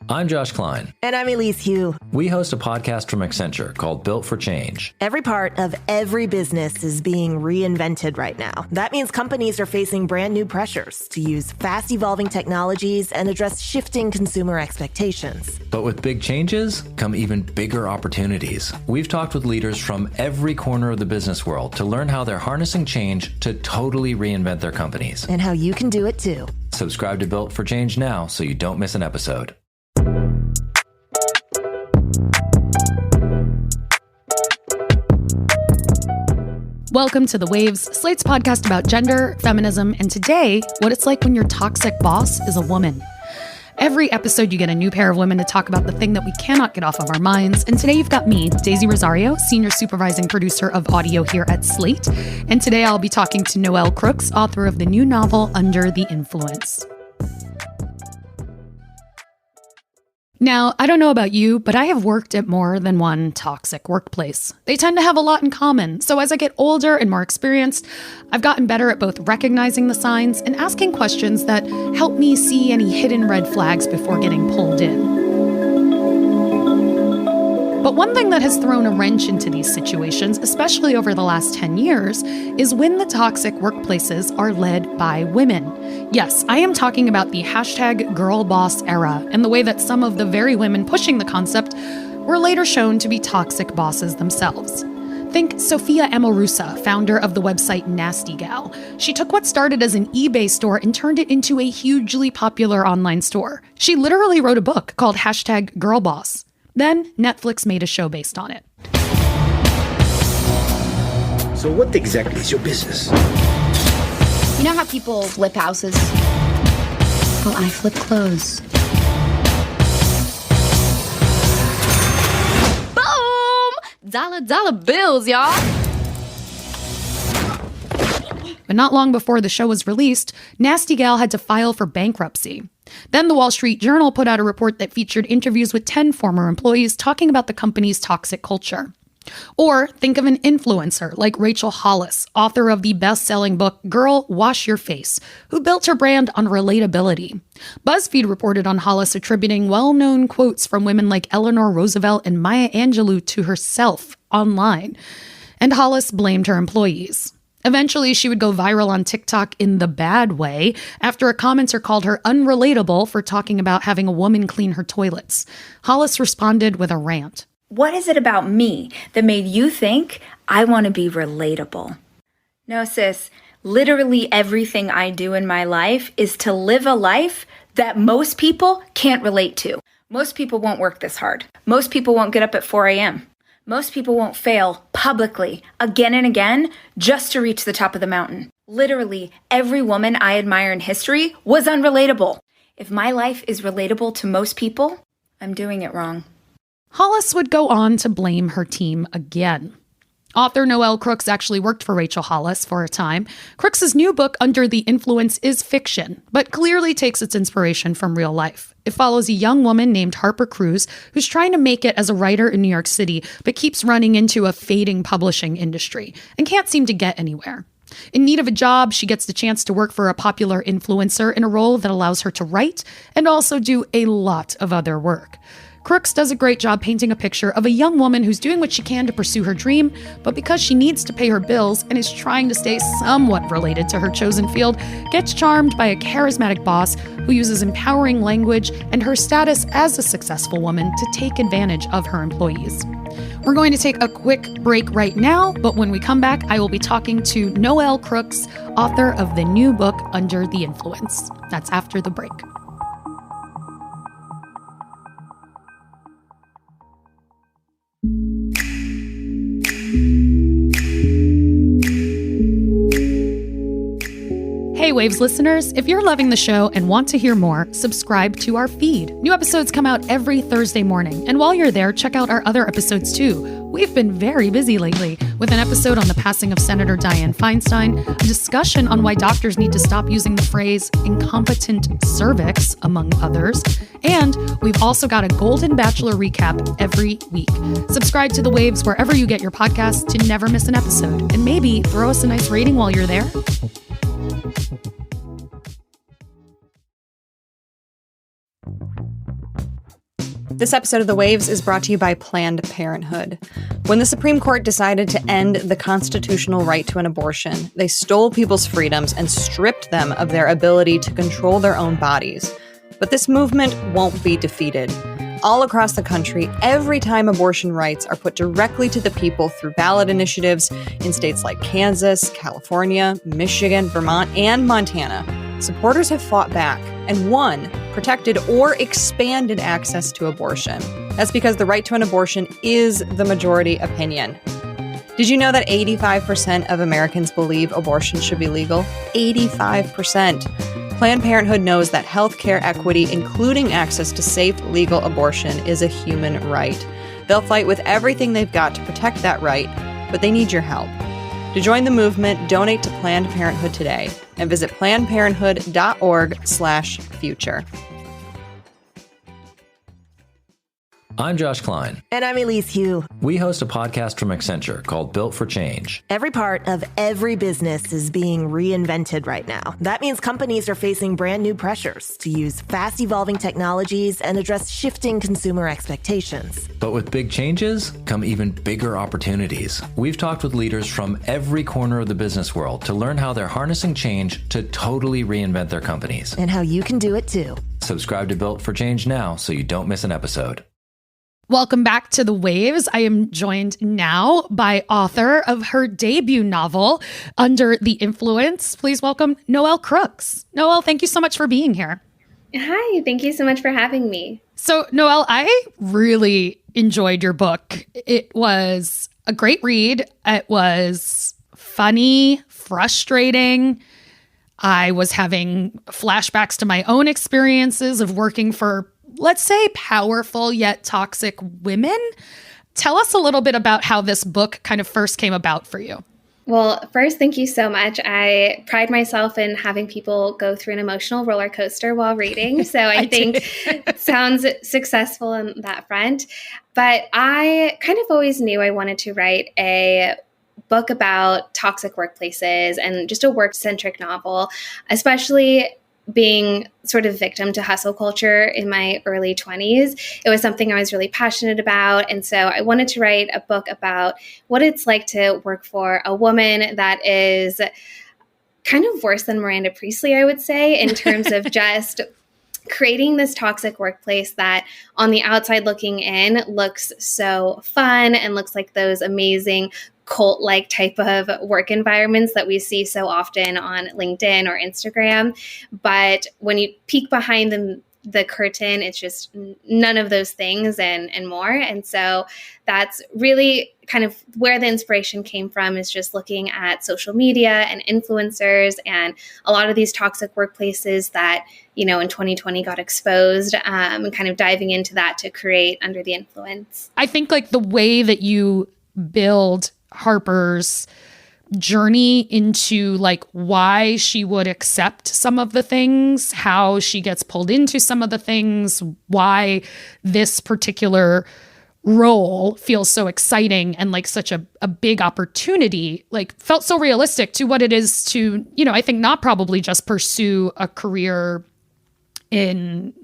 I'm Josh Klein. And I'm Elise Hugh. We host a podcast from Accenture called Built for Change. Every part of every business is being reinvented right now. That means companies are facing brand new pressures to use fast evolving technologies and address shifting consumer expectations. But with big changes come even bigger opportunities. We've talked with leaders from every corner of the business world to learn how they're harnessing change to totally reinvent their companies. And how you can do it too. Subscribe to Built for Change now so you don't miss an episode. Welcome to The Waves, Slate's podcast about gender, feminism, and today, what it's like when your toxic boss is a woman. Every episode, you get a new pair of women to talk about the thing that we cannot get off of our minds. And today you've got me, Daisy Rosario, Senior Supervising Producer of Audio here at Slate. And today I'll be talking to Noelle Crooks, author of the new novel, Under the Influence. Now, I don't know about you, but I have worked at more than one toxic workplace. They tend to have a lot in common, so as I get older and more experienced, I've gotten better at both recognizing the signs and asking questions that help me see any hidden red flags before getting pulled in. But one thing that has thrown a wrench into these situations, especially over the last 10 years, is when the toxic workplaces are led by women. Yes, I am talking about the #girlboss era and the way that some of the very women pushing the concept were later shown to be toxic bosses themselves. Think Sophia Amorusa, founder of the website Nasty Gal. She took what started as an eBay store and turned it into a hugely popular online store. She literally wrote a book called #Girlboss. Then Netflix made a show based on it. So what exactly is your business? You know how people flip houses? Well, I flip clothes. Boom! Dollar bills, y'all! But not long before the show was released, Nasty Gal had to file for bankruptcy. Then the Wall Street Journal put out a report that featured interviews with 10 former employees talking about the company's toxic culture. Or think of an influencer like Rachel Hollis, author of the best-selling book Girl, Wash Your Face, who built her brand on relatability. BuzzFeed reported on Hollis attributing well-known quotes from women like Eleanor Roosevelt and Maya Angelou to herself online. And Hollis blamed her employees. Eventually, she would go viral on TikTok in the bad way after a commenter called her unrelatable for talking about having a woman clean her toilets. Hollis responded with a rant. What is it about me that made you think I want to be relatable? No, sis, literally everything I do in my life is to live a life that most people can't relate to. Most people won't work this hard. Most people won't get up at 4 a.m. Most people won't fail publicly again and again just to reach the top of the mountain. Literally, every woman I admire in history was unrelatable. If my life is relatable to most people, I'm doing it wrong. Hollis would go on to blame her team again. Author Noelle Crooks actually worked for Rachel Hollis for a time. Crooks' new book, Under the Influence, is fiction, but clearly takes its inspiration from real life. It follows a young woman named Harper Cruz who's trying to make it as a writer in New York City, but keeps running into a fading publishing industry and can't seem to get anywhere. In need of a job, she gets the chance to work for a popular influencer in a role that allows her to write and also do a lot of other work. Crooks does a great job painting a picture of a young woman who's doing what she can to pursue her dream, but because she needs to pay her bills and is trying to stay somewhat related to her chosen field, gets charmed by a charismatic boss who uses empowering language and her status as a successful woman to take advantage of her employees. We're going to take a quick break right now, but when we come back, I will be talking to Noelle Crooks, author of the new book, Under the Influence. That's after the break. Hey Waves listeners, if you're loving the show and want to hear more, subscribe to our feed. New episodes come out every Thursday morning, and while you're there, check out our other episodes too. We've been very busy lately, with an episode on the passing of Senator Dianne Feinstein, a discussion on why doctors need to stop using the phrase incompetent cervix, among others, and we've also got a Golden Bachelor recap every week. Subscribe to The Waves wherever you get your podcasts to never miss an episode, and maybe throw us a nice rating while you're there. This episode of The Waves is brought to you by Planned Parenthood. When the Supreme Court decided to end the constitutional right to an abortion, they stole people's freedoms and stripped them of their ability to control their own bodies. But this movement won't be defeated. All across the country, every time abortion rights are put directly to the people through ballot initiatives in states like Kansas, California, Michigan, Vermont, and Montana, supporters have fought back and won, protected or expanded access to abortion. That's because the right to an abortion is the majority opinion. Did you know that 85% of Americans believe abortion should be legal? 85%. Planned Parenthood knows that healthcare equity, including access to safe, legal abortion, is a human right. They'll fight with everything they've got to protect that right, but they need your help. To join the movement, donate to Planned Parenthood today and visit plannedparenthood.org/future. I'm Josh Klein. And I'm Elise Hu. We host a podcast from Accenture called Built for Change. Every part of every business is being reinvented right now. That means companies are facing brand new pressures to use fast evolving technologies and address shifting consumer expectations. But with big changes come even bigger opportunities. We've talked with leaders from every corner of the business world to learn how they're harnessing change to totally reinvent their companies. And how you can do it too. Subscribe to Built for Change now so you don't miss an episode. Welcome back to The Waves. I am joined now by author of her debut novel, Under the Influence. Please welcome Noelle Crooks. Noelle, thank you so much for being here. Hi, thank you so much for having me. So, Noelle, I really enjoyed your book. It was a great read. It was funny, frustrating. I was having flashbacks to my own experiences of working for, let's say, powerful yet toxic women. Tell us a little bit about how this book kind of first came about for you. Well, first, thank you so much. I pride myself in having people go through an emotional roller coaster while reading. So I think it sounds successful on that front. But I kind of always knew I wanted to write a book about toxic workplaces and just a work-centric novel, especially being sort of victim to hustle culture in my early 20s. It was something I was really passionate about. And so I wanted to write a book about what it's like to work for a woman that is kind of worse than Miranda Priestley, I would say, in terms of just creating this toxic workplace that on the outside looking in looks so fun and looks like those amazing cult-like type of work environments that we see so often on LinkedIn or Instagram. But when you peek behind the curtain, it's just none of those things and more. And so that's really kind of where the inspiration came from, is just looking at social media and influencers and a lot of these toxic workplaces that, you know, in 2020 got exposed, and kind of diving into that to create Under the Influence. I think like the way that you build Harper's journey into like why she would accept some of the things, how she gets pulled into some of the things, why this particular role feels so exciting and like such a big opportunity, like felt so realistic to what it is to, you know, I think not probably just pursue a career in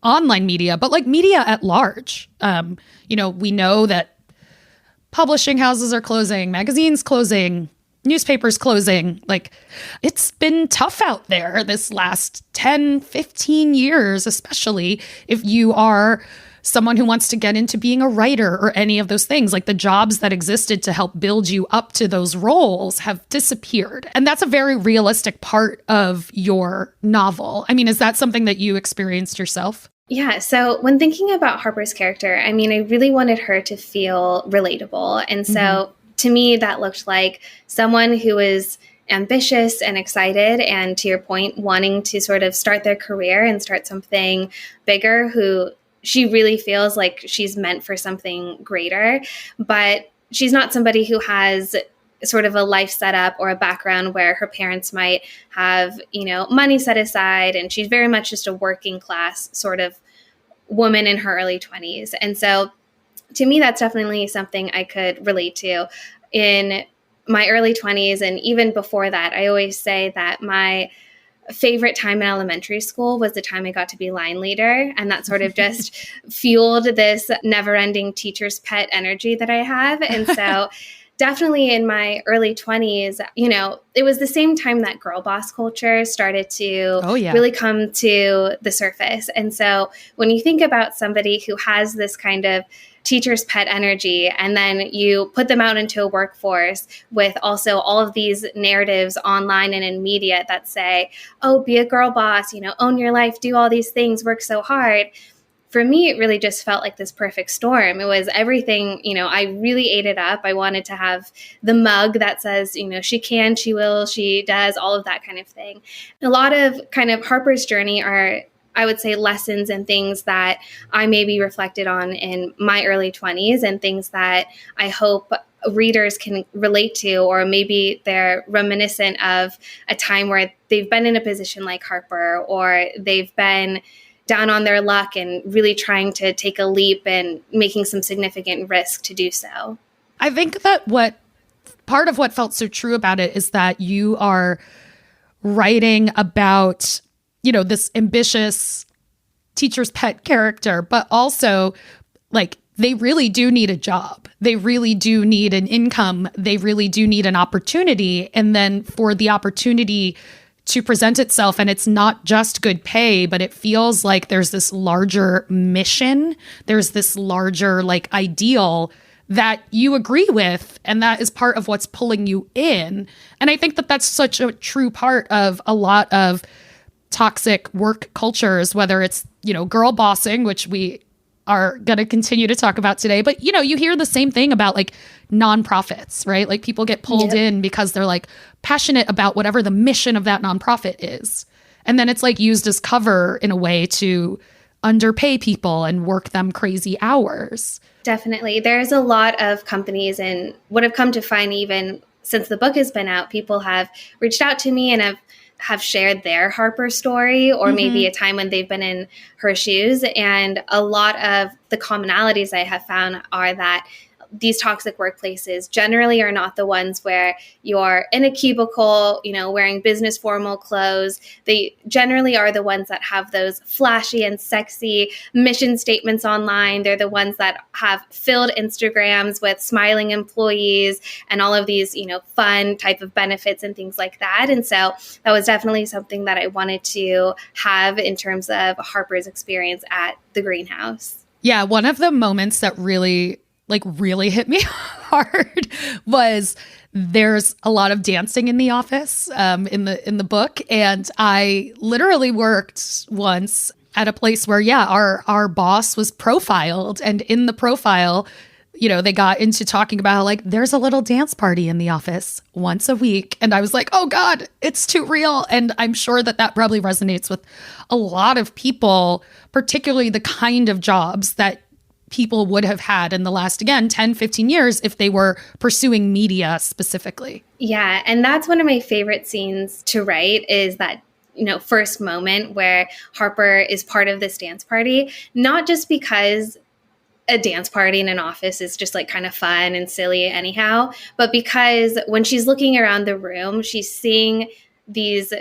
online media, but like media at large. You know, we know that publishing houses are closing, magazines closing, newspapers closing. Like, it's been tough out there this last 10, 15 years, especially if you are someone who wants to get into being a writer or any of those things. Like, the jobs that existed to help build you up to those roles have disappeared. And that's a very realistic part of your novel. I mean, is that something that you experienced yourself? Yeah. So when thinking about Harper's character, I mean, I really wanted her to feel relatable. And so to me, that looked like someone who is ambitious and excited, and to your point, wanting to sort of start their career and start something bigger, who she really feels like she's meant for something greater. But she's not somebody who has sort of a life set up or a background where her parents might have, you know, money set aside. And she's very much just a working class sort of woman in her early 20s. And so to me, that's definitely something I could relate to. In my early 20s and even before that, I always say that my favorite time in elementary school was the time I got to be line leader. And that sort of just fueled this never-ending teacher's pet energy that I have. And so definitely in my early 20s, it was the same time that girl boss culture started to really come to the surface. And so when you think about somebody who has this kind of teacher's pet energy, and then you put them out into a workforce with also all of these narratives online and in media that say, oh, be a girl boss, own your life, do all these things, work so hard. For me, it really just felt like this perfect storm. It was everything, I really ate it up. I wanted to have the mug that says, she can, she will, she does, all of that kind of thing. A lot of kind of Harper's journey are, I would say, lessons and things that I maybe reflected on in my early 20s and things that I hope readers can relate to, or maybe they're reminiscent of a time where they've been in a position like Harper, or they've been down on their luck and really trying to take a leap and making some significant risk to do so. I think that part of what felt so true about it is that you are writing about, this ambitious teacher's pet character, but also like they really do need a job. They really do need an income. They really do need an opportunity. And then for the opportunity to present itself, and it's not just good pay, but it feels like there's this larger mission. There's this larger like ideal that you agree with, and that is part of what's pulling you in. And I think that that's such a true part of a lot of toxic work cultures, whether it's, girl bossing, which we are going to continue to talk about today. But, you hear the same thing about like nonprofits, right? Like people get pulled in because they're like passionate about whatever the mission of that nonprofit is. And then it's like used as cover in a way to underpay people and work them crazy hours. Definitely. There's a lot of companies, and what I've come to find even since the book has been out, people have reached out to me and have shared their Harper story, or maybe a time when they've been in her shoes. And a lot of the commonalities I have found are that these toxic workplaces generally are not the ones where you're in a cubicle, wearing business formal clothes. They generally are the ones that have those flashy and sexy mission statements online. They're the ones that have filled Instagrams with smiling employees and all of these, fun type of benefits and things like that. And so that was definitely something that I wanted to have in terms of Harper's experience at the greenhouse. Yeah, one of the moments that really hit me hard was there's a lot of dancing in the office in the book. And I literally worked once at a place where, our boss was profiled. And in the profile, they got into talking about like, there's a little dance party in the office once a week. And I was like, oh God, it's too real. And I'm sure that probably resonates with a lot of people, particularly the kind of jobs that people would have had in the last, 10, 15 years if they were pursuing media specifically. Yeah. And that's one of my favorite scenes to write is that, first moment where Harper is part of this dance party, not just because a dance party in an office is just like kind of fun and silly anyhow, but because when she's looking around the room, she's seeing these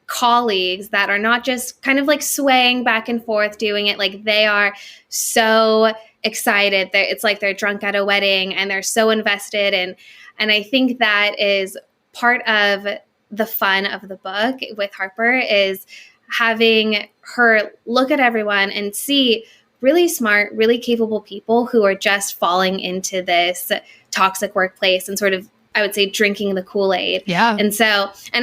colleagues that are not just kind of like swaying back and forth doing it, like they are so excited. It's like they're drunk at a wedding and they're so invested. And I think that is part of the fun of the book with Harper is having her look at everyone and see really smart, really capable people who are just falling into this toxic workplace and sort of, I would say, drinking the Kool-Aid. Yeah. And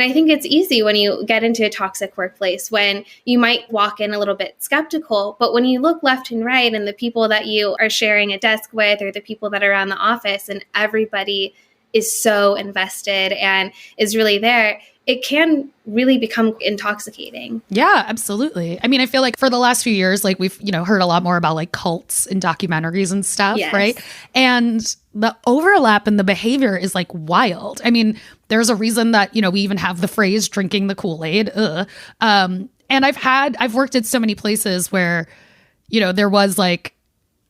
I think it's easy when you get into a toxic workplace when you might walk in a little bit skeptical, but when you look left and right and the people that you are sharing a desk with or the people that are around the office and everybody is so invested and is really there, it can really become intoxicating. Yeah, absolutely. I mean, I feel like for the last few years, like we've, heard a lot more about like cults and documentaries and stuff, yes. Right? And the overlap in the behavior is like wild. I mean, there's a reason that, we even have the phrase drinking the Kool-Aid. And I've worked at so many places where, there was like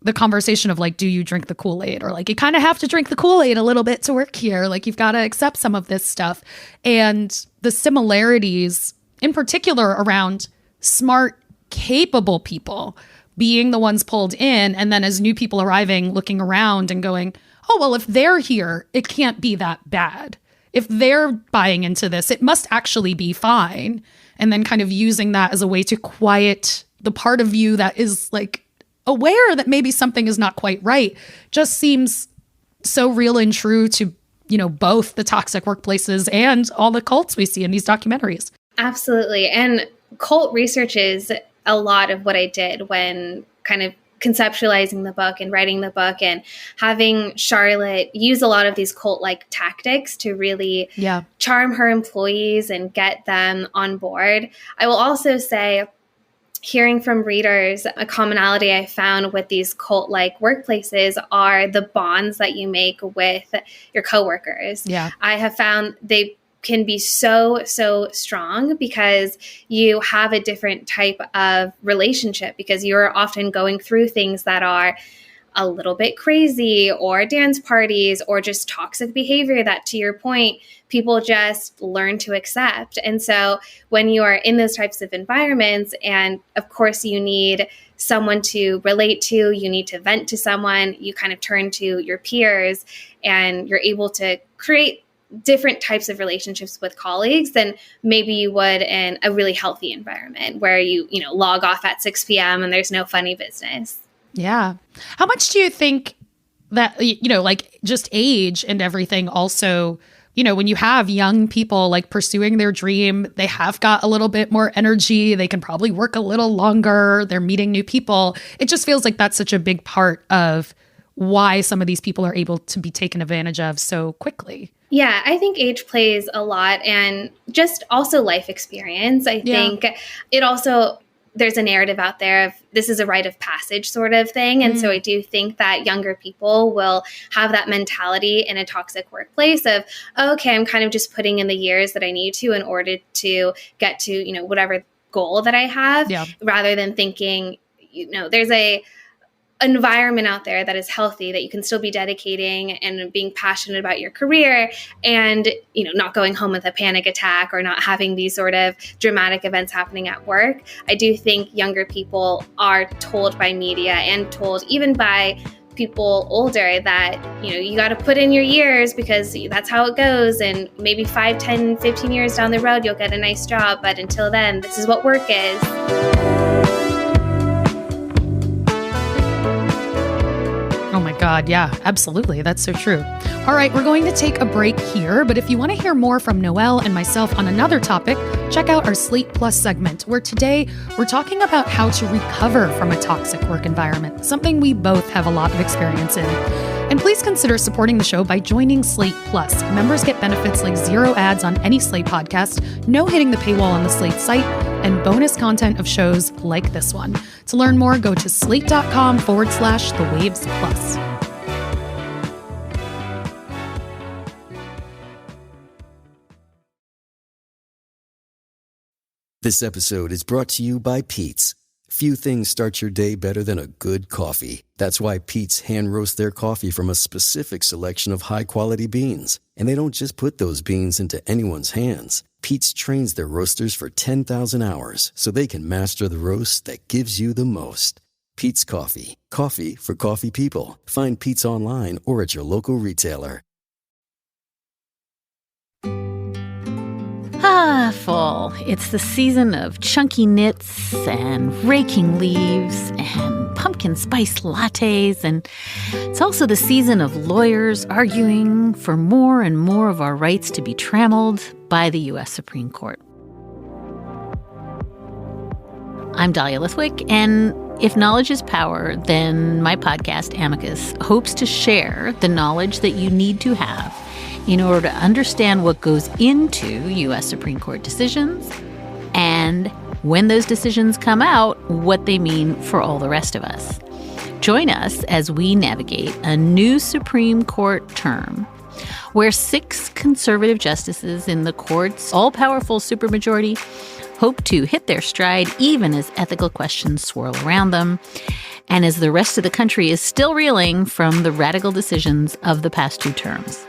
the conversation of like, do you drink the Kool-Aid? Or like, you kind of have to drink the Kool-Aid a little bit to work here. Like, you've got to accept some of this stuff. And the similarities in particular around smart, capable people being the ones pulled in, and then as new people arriving, looking around and going, oh, well, if they're here, it can't be that bad. If they're buying into this, it must actually be fine. And then kind of using that as a way to quiet the part of you that is like aware that maybe something is not quite right, just seems so real and true to, you know, both the toxic workplaces and all the cults we see in these documentaries. Absolutely. And cult research is a lot of what I did when kind of conceptualizing the book and writing the book, and having Charlotte use a lot of these cult-like tactics to really charm her employees and get them on board. I will also say, hearing from readers, a commonality I found with these cult-like workplaces are the bonds that you make with your coworkers. Yeah. I have found they can be so strong because you have a different type of relationship, because you're often going through things that are a little bit crazy, or dance parties, or just toxic behavior that, to your point, people just learn to accept. And so when you are in those types of environments, and of course you need someone to relate to, you need to vent to someone, you kind of turn to your peers, and you're able to create different types of relationships with colleagues than maybe you would in a really healthy environment where you log off at 6 p.m. and there's no funny business. Yeah. How much do you think that, like just age and everything also, when you have young people like pursuing their dream, they have got a little bit more energy. They can probably work a little longer. They're meeting new people. It just feels like that's such a big part of why some of these people are able to be taken advantage of so quickly. Yeah, I think age plays a lot, and just also life experience. I think it also, there's a narrative out there of this is a rite of passage sort of thing. And so I do think that younger people will have that mentality in a toxic workplace of, okay, I'm kind of just putting in the years that I need to in order to get to, whatever goal that I have, rather than thinking, there's a environment out there that is healthy, that you can still be dedicating and being passionate about your career, and not going home with a panic attack or not having these sort of dramatic events happening at work. I do think younger people are told by media and told even by people older that you got to put in your years because that's how it goes, and maybe 5, 10, 15 years down the road you'll get a nice job, but until then this is what work is. Oh my God, yeah, absolutely. That's so true. All right, we're going to take a break here, but if you want to hear more from Noelle and myself on another topic, check out our Slate Plus segment, where today we're talking about how to recover from a toxic work environment, something we both have a lot of experience in. And please consider supporting the show by joining Slate Plus. Members get benefits like 0 ads on any Slate podcast, no hitting the paywall on the Slate site, and bonus content of shows like this one. To learn more, go to slate.com/thewaves plus. This episode is brought to you by Pete's. Few things start your day better than a good coffee. That's why Pete's hand roasts their coffee from a specific selection of high-quality beans. And they don't just put those beans into anyone's hands. Pete's trains their roasters for 10,000 hours so they can master the roast that gives you the most. Pete's Coffee. Coffee for coffee people. Find Pete's online or at your local retailer. Fall. It's the season of chunky knits and raking leaves and pumpkin spice lattes, and it's also the season of lawyers arguing for more and more of our rights to be trammeled by the U.S. Supreme Court. I'm Dahlia Lithwick, and if knowledge is power, then my podcast, Amicus, hopes to share the knowledge that you need to have in order to understand what goes into U.S. Supreme Court decisions, and when those decisions come out, what they mean for all the rest of us. Join us as we navigate a new Supreme Court term where 6 conservative justices in the court's all-powerful supermajority hope to hit their stride even as ethical questions swirl around them, and as the rest of the country is still reeling from the radical decisions of the past 2 terms.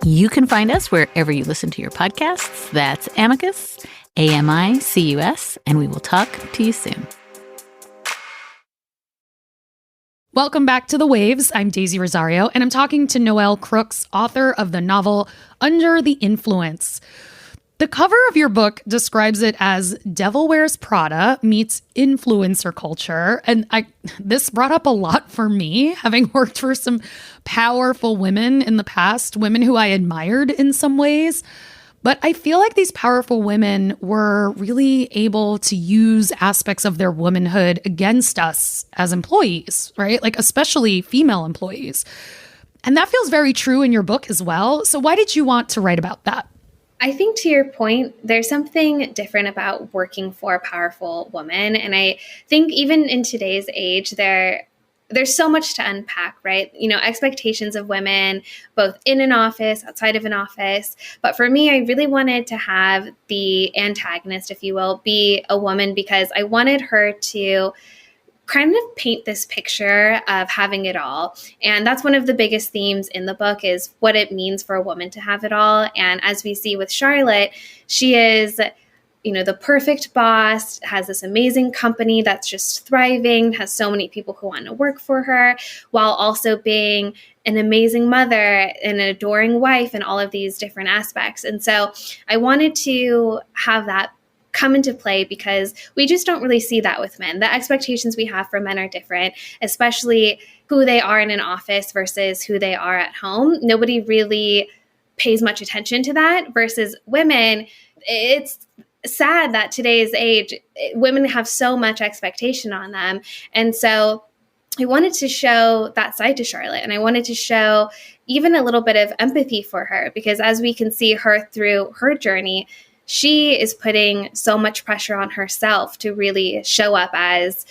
You can find us wherever you listen to your podcasts. That's Amicus. AMICUS, and we will talk to you soon. Welcome back to The Waves. I'm Daisy Rosario, and I'm talking to Noelle Crooks, author of the novel Under the Influence. The cover of your book describes it as Devil Wears Prada meets influencer culture. And this brought up a lot for me, having worked for some powerful women in the past, women who I admired in some ways. But I feel like these powerful women were really able to use aspects of their womanhood against us as employees, right? Like especially female employees. And that feels very true in your book as well. So why did you want to write about that? I think to your point, there's something different about working for a powerful woman. And I think even in today's age, there's so much to unpack, right? You know, expectations of women, both in an office, outside of an office. But for me, I really wanted to have the antagonist, if you will, be a woman because I wanted her to kind of paint this picture of having it all. And that's one of the biggest themes in the book is what it means for a woman to have it all. And as we see with Charlotte, she is, you know, the perfect boss, has this amazing company that's just thriving, has so many people who want to work for her, while also being an amazing mother, an adoring wife, and all of these different aspects. And so I wanted to have that come into play because we just don't really see that with men. The expectations we have for men are different, especially who they are in an office versus who they are at home. Nobody really pays much attention to that versus women. It's sad that today's age, women have so much expectation on them. And so I wanted to show that side to Charlotte, and I wanted to show even a little bit of empathy for her because as we can see her through her journey, she is putting so much pressure on herself to really show up as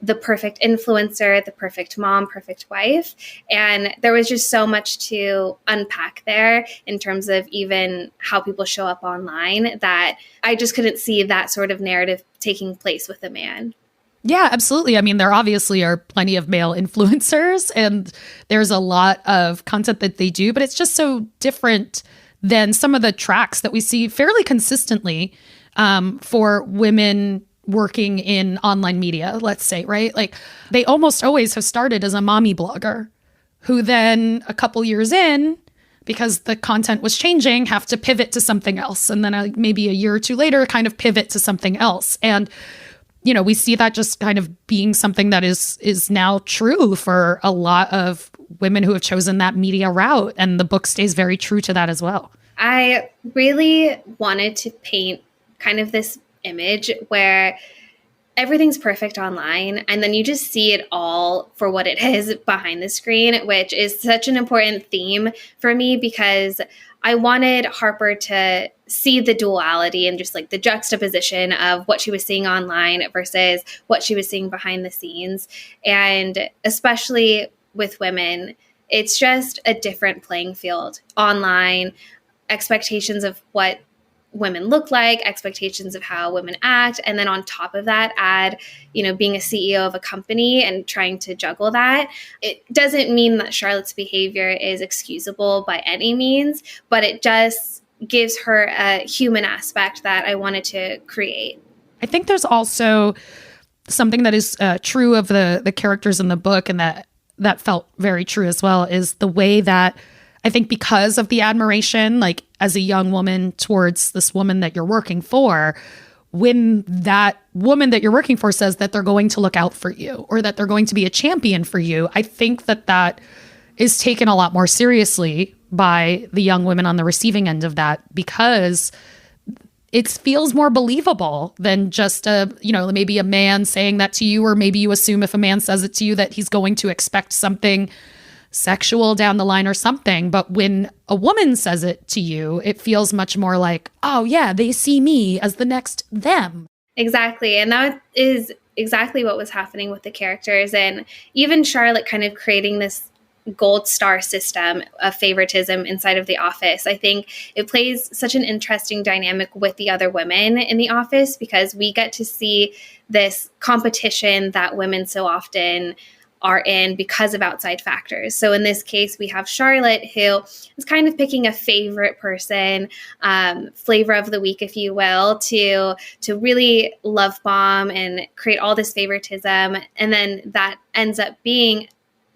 the perfect influencer, the perfect mom, perfect wife. And there was just so much to unpack there in terms of even how people show up online that I just couldn't see that sort of narrative taking place with a man. Yeah, absolutely. I mean, there obviously are plenty of male influencers and there's a lot of content that they do, but it's just so different than some of the tracks that we see fairly consistently for women working in online media, let's say, right? Like they almost always have started as a mommy blogger who then a couple years in, because the content was changing, have to pivot to something else. And then maybe a year or two later, kind of pivot to something else. And, you know, we see that just kind of being something that is now true for a lot of women who have chosen that media route. And the book stays very true to that as well. I really wanted to paint kind of this image where everything's perfect online and then you just see it all for what it is behind the screen, which is such an important theme for me because I wanted Harper to see the duality and just like the juxtaposition of what she was seeing online versus what she was seeing behind the scenes. And especially with women, it's just a different playing field online, expectations of what women look like, expectations of how women act, and then on top of that add, you know, being a CEO of a company and trying to juggle that. It doesn't mean that Charlotte's behavior is excusable by any means, but it just gives her a human aspect that I wanted to create. I think there's also something that is true of the characters in the book, and that felt very true as well, is the way that I think because of the admiration, like as a young woman towards this woman that you're working for, when that woman that you're working for says that they're going to look out for you or that they're going to be a champion for you, I think that is taken a lot more seriously by the young women on the receiving end of that because it feels more believable than just maybe a man saying that to you, or maybe you assume if a man says it to you that he's going to expect something sexual down the line or something. But when a woman says it to you, it feels much more like, oh yeah, they see me as the next them. Exactly. And that is exactly what was happening with the characters. And even Charlotte kind of creating this gold star system of favoritism inside of the office. I think it plays such an interesting dynamic with the other women in the office because we get to see this competition that women so often are in because of outside factors. So in this case, we have Charlotte, who is kind of picking a favorite person, flavor of the week, if you will, to really love bomb and create all this favoritism. And then that ends up being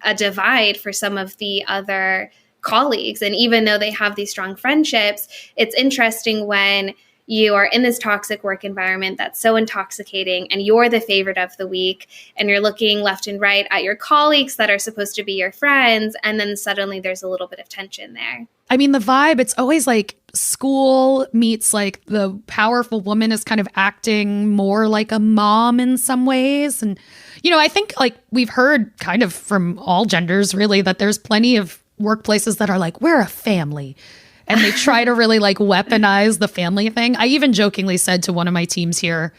a divide for some of the other colleagues. And even though they have these strong friendships, it's interesting when you are in this toxic work environment that's so intoxicating and you're the favorite of the week and you're looking left and right at your colleagues that are supposed to be your friends. And then suddenly there's a little bit of tension there. I mean, the vibe, it's always like school meets like the powerful woman is kind of acting more like a mom in some ways. And, I think like we've heard kind of from all genders really that there's plenty of workplaces that are like, we're a family. And they try to really like weaponize the family thing. I even jokingly said to one of my teams here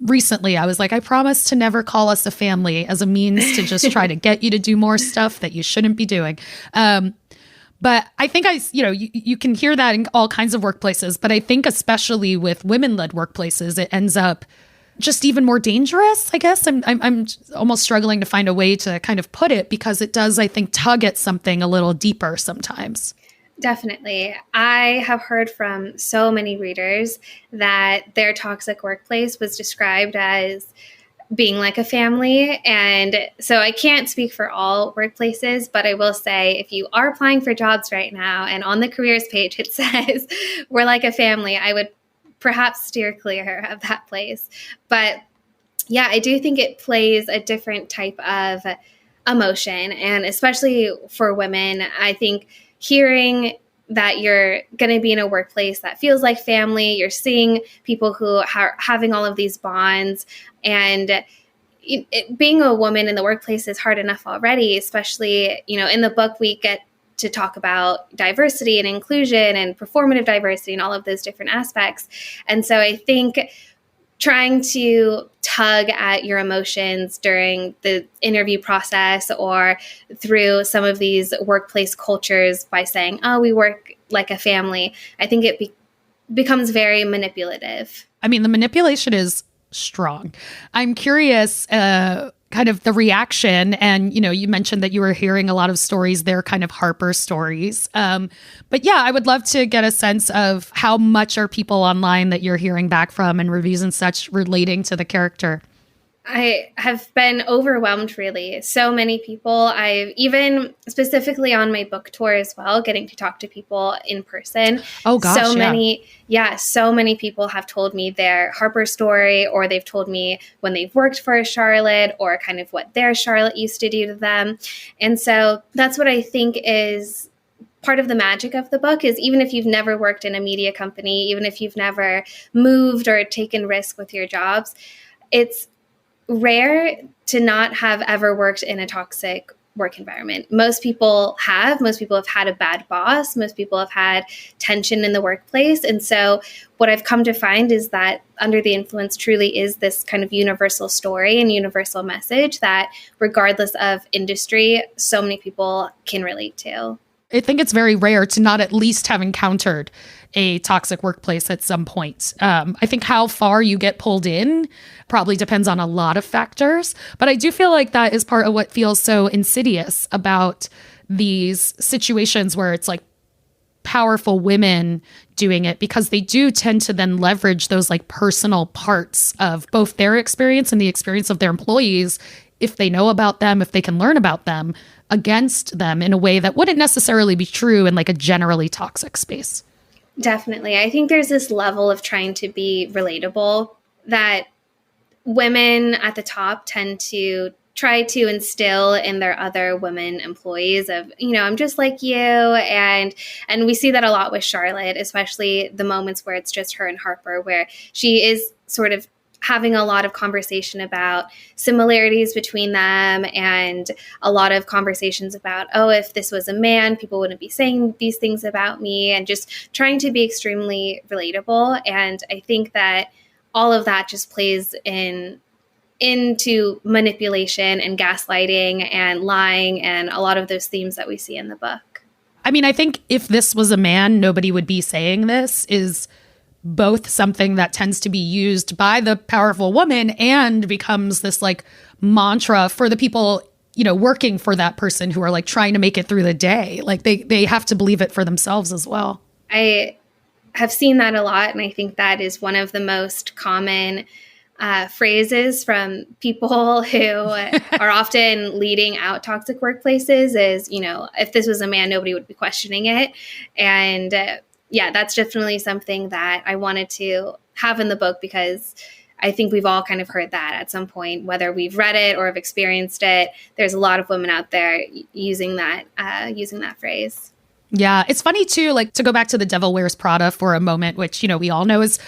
recently, I was like, I promise to never call us a family as a means to just try to get you to do more stuff that you shouldn't be doing. But I think you can hear that in all kinds of workplaces. But I think especially with women-led workplaces, it ends up just even more dangerous, I guess. I'm almost struggling to find a way to kind of put it because it does, I think, tug at something a little deeper sometimes. Definitely. I have heard from so many readers that their toxic workplace was described as being like a family. And so I can't speak for all workplaces, but I will say if you are applying for jobs right now and on the careers page it says we're like a family, I would perhaps steer clear of that place. But yeah, I do think it plays a different type of emotion. And especially for women, I think hearing that you're going to be in a workplace that feels like family, you're seeing people who are having all of these bonds, and being a woman in the workplace is hard enough already, especially, in the book we get to talk about diversity and inclusion and performative diversity and all of those different aspects. And so I think trying to tug at your emotions during the interview process or through some of these workplace cultures by saying, oh, we work like a family, I think it becomes very manipulative. I mean, the manipulation is strong. I'm curious, kind of the reaction. And, you mentioned that you were hearing a lot of stories. They're kind of Harper stories. But yeah, I would love to get a sense of how much are people online that you're hearing back from and reviews and such relating to the character. I have been overwhelmed, really. So many people. I've even specifically on my book tour as well, getting to talk to people in person. Oh gosh, so many people have told me their Harper story, or they've told me when they've worked for Charlotte, or kind of what their Charlotte used to do to them. And so that's what I think is part of the magic of the book, is even if you've never worked in a media company, even if you've never moved or taken risk with your jobs, it's rare to not have ever worked in a toxic work environment. Most people have had a bad boss. Most people have had tension in the workplace. And so what I've come to find is that Under the Influence truly is this kind of universal story and universal message that regardless of industry, so many people can relate to. I think it's very rare to not at least have encountered a toxic workplace at some point. I think how far you get pulled in probably depends on a lot of factors. But I do feel like that is part of what feels so insidious about these situations where it's like powerful women doing it, because they do tend to then leverage those like personal parts of both their experience and the experience of their employees, if they know about them, if they can learn about them, against them in a way that wouldn't necessarily be true in like a generally toxic space. Definitely. I think there's this level of trying to be relatable that women at the top tend to try to instill in their other women employees of, I'm just like you. And we see that a lot with Charlotte, especially the moments where it's just her and Harper, where she is sort of having a lot of conversation about similarities between them, and a lot of conversations about, oh, if this was a man, people wouldn't be saying these things about me, and just trying to be extremely relatable. And I think that all of that just plays into manipulation and gaslighting and lying and a lot of those themes that we see in the book. I mean, I think if this was a man, nobody would be saying this is both something that tends to be used by the powerful woman and becomes this like mantra for the people working for that person who are like trying to make it through the day. Like they have to believe it for themselves as well. I have seen that a lot. And I think that is one of the most common phrases from people who are often leading out toxic workplaces is, if this was a man, nobody would be questioning it. And that's definitely something that I wanted to have in the book, because I think we've all kind of heard that at some point, whether we've read it or have experienced it. There's a lot of women out there using that phrase. Yeah, it's funny too, like to go back to The Devil Wears Prada for a moment, which, we all know is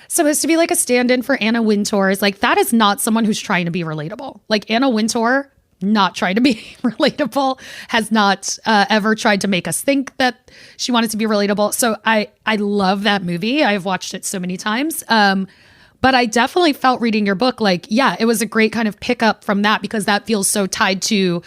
supposed to be like a stand-in for Anna Wintour. Is like, that is not someone who's trying to be relatable. Like Anna Wintour, not trying to be relatable, has not ever tried to make us think that she wanted to be relatable. So I love that movie. I've watched it so many times. But I definitely felt reading your book, like, yeah, it was a great kind of pickup from that, because that feels so tied to,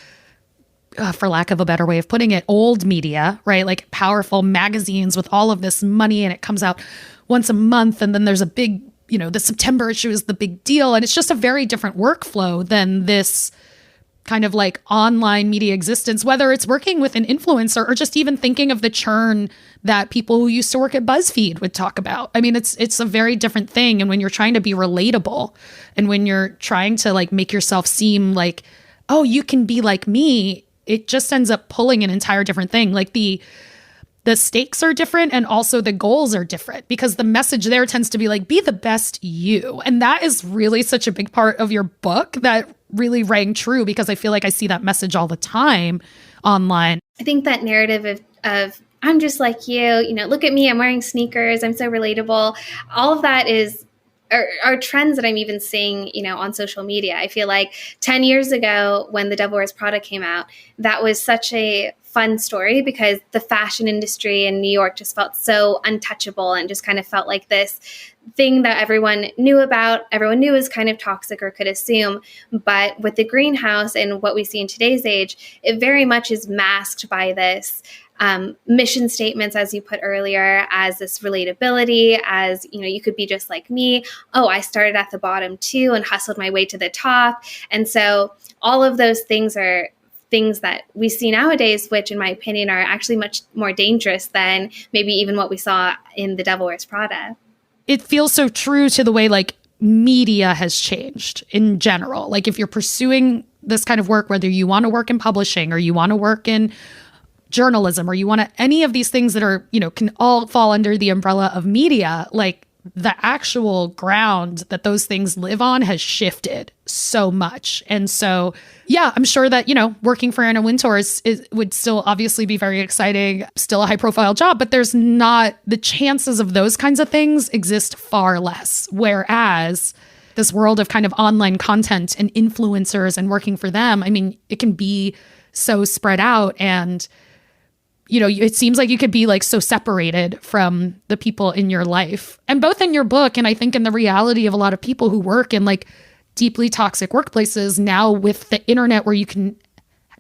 for lack of a better way of putting it, old media, right? Like powerful magazines with all of this money, and it comes out once a month. And then there's a big, the September issue is the big deal. And it's just a very different workflow than this kind of like online media existence, whether it's working with an influencer or just even thinking of the churn that people who used to work at BuzzFeed would talk about. I mean, it's a very different thing. And when you're trying to be relatable, and when you're trying to like make yourself seem like, oh, you can be like me, it just ends up pulling an entire different thing. Like the stakes are different, and also the goals are different, because the message there tends to be like, be the best you. And that is really such a big part of your book that really rang true, because I feel like I see that message all the time online. I think that narrative of I'm just like you, look at me, I'm wearing sneakers, I'm so relatable. All of that are trends that I'm even seeing, on social media. I feel like 10 years ago when The Devil Wears Prada came out, that was such a fun story, because the fashion industry in New York just felt so untouchable and just kind of felt like this thing that everyone knew about, everyone knew was kind of toxic or could assume. But with the greenhouse and what we see in today's age, it very much is masked by this mission statements, as you put earlier, as this relatability, as, you could be just like me. Oh, I started at the bottom too and hustled my way to the top. And so all of those things are things that we see nowadays, which in my opinion are actually much more dangerous than maybe even what we saw in The Devil Wears Prada. It feels so true to the way like media has changed in general. Like if you're pursuing this kind of work, whether you want to work in publishing or you want to work in journalism or you want to, any of these things that are, can all fall under the umbrella of media, like the actual ground that those things live on has shifted so much. And so, yeah, I'm sure that, working for Anna Wintour would still obviously be very exciting, still a high profile job, but there's not, the chances of those kinds of things exist far less. Whereas this world of kind of online content and influencers and working for them, I mean, it can be so spread out, and it seems like you could be like so separated from the people in your life. And both in your book, and I think in the reality of a lot of people who work in like deeply toxic workplaces now, with the internet where you can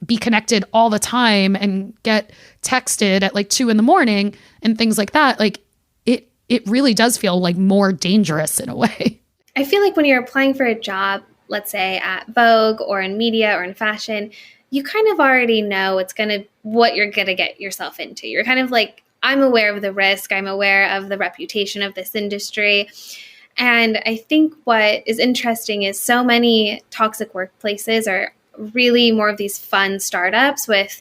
be connected all the time and get texted at like 2 a.m. and things like that, like it really does feel like more dangerous in a way. I feel like when you're applying for a job, let's say at Vogue or in media or in fashion, you kind of already know what you're going to get yourself into. You're kind of like, I'm aware of the risk. I'm aware of the reputation of this industry. And I think what is interesting is so many toxic workplaces are really more of these fun startups with,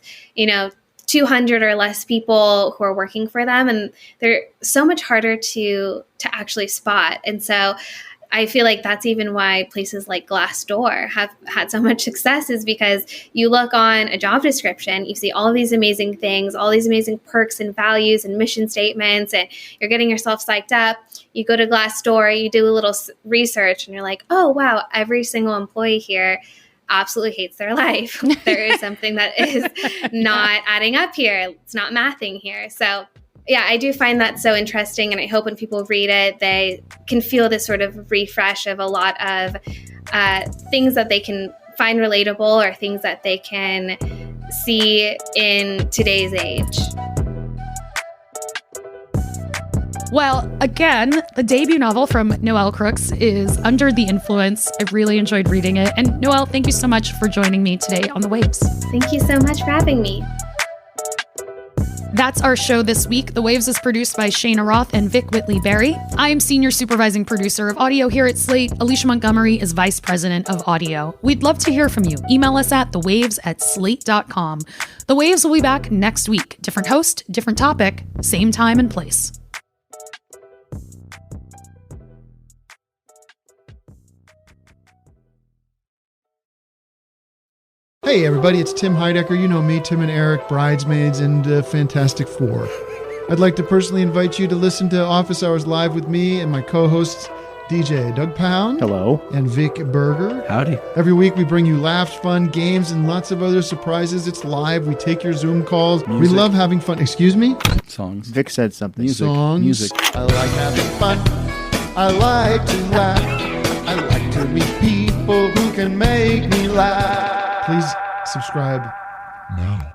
200 or less people who are working for them. And they're so much harder to actually spot. And so I feel like that's even why places like Glassdoor have had so much success, is because you look on a job description, you see all of these amazing things, all these amazing perks and values and mission statements, and you're getting yourself psyched up. You go to Glassdoor, you do a little research, and you're like, oh, wow, every single employee here absolutely hates their life. There is something that is not adding up here. It's not mathing here. So yeah, I do find that so interesting, and I hope when people read it, they can feel this sort of refresh of a lot of things that they can find relatable, or things that they can see in today's age. Well, again, the debut novel from Noelle Crooks is Under the Influence. I really enjoyed reading it. And Noelle, thank you so much for joining me today on The Waves. Thank you so much for having me. That's our show this week. The Waves is produced by Cheyna Roth and Vic Whitley-Berry. I am Senior Supervising Producer of Audio here at Slate. Alicia Montgomery is Vice President of Audio. We'd love to hear from you. Email us at thewaves@slate.com. The Waves will be back next week. Different host, different topic, same time and place. Hey everybody, it's Tim Heidecker. You know me, Tim and Eric, Bridesmaids, and Fantastic Four. I'd like to personally invite you to listen to Office Hours Live with me and my co-hosts, DJ Doug Pound. Hello. And Vic Berger. Howdy. Every week we bring you laughs, fun, games, and lots of other surprises. It's live. We take your Zoom calls. Music. We love having fun. Excuse me? Songs. Vic said something. Music. Songs. Music. I like having fun. I like to laugh. I like to meet people who can make me laugh. Please subscribe now.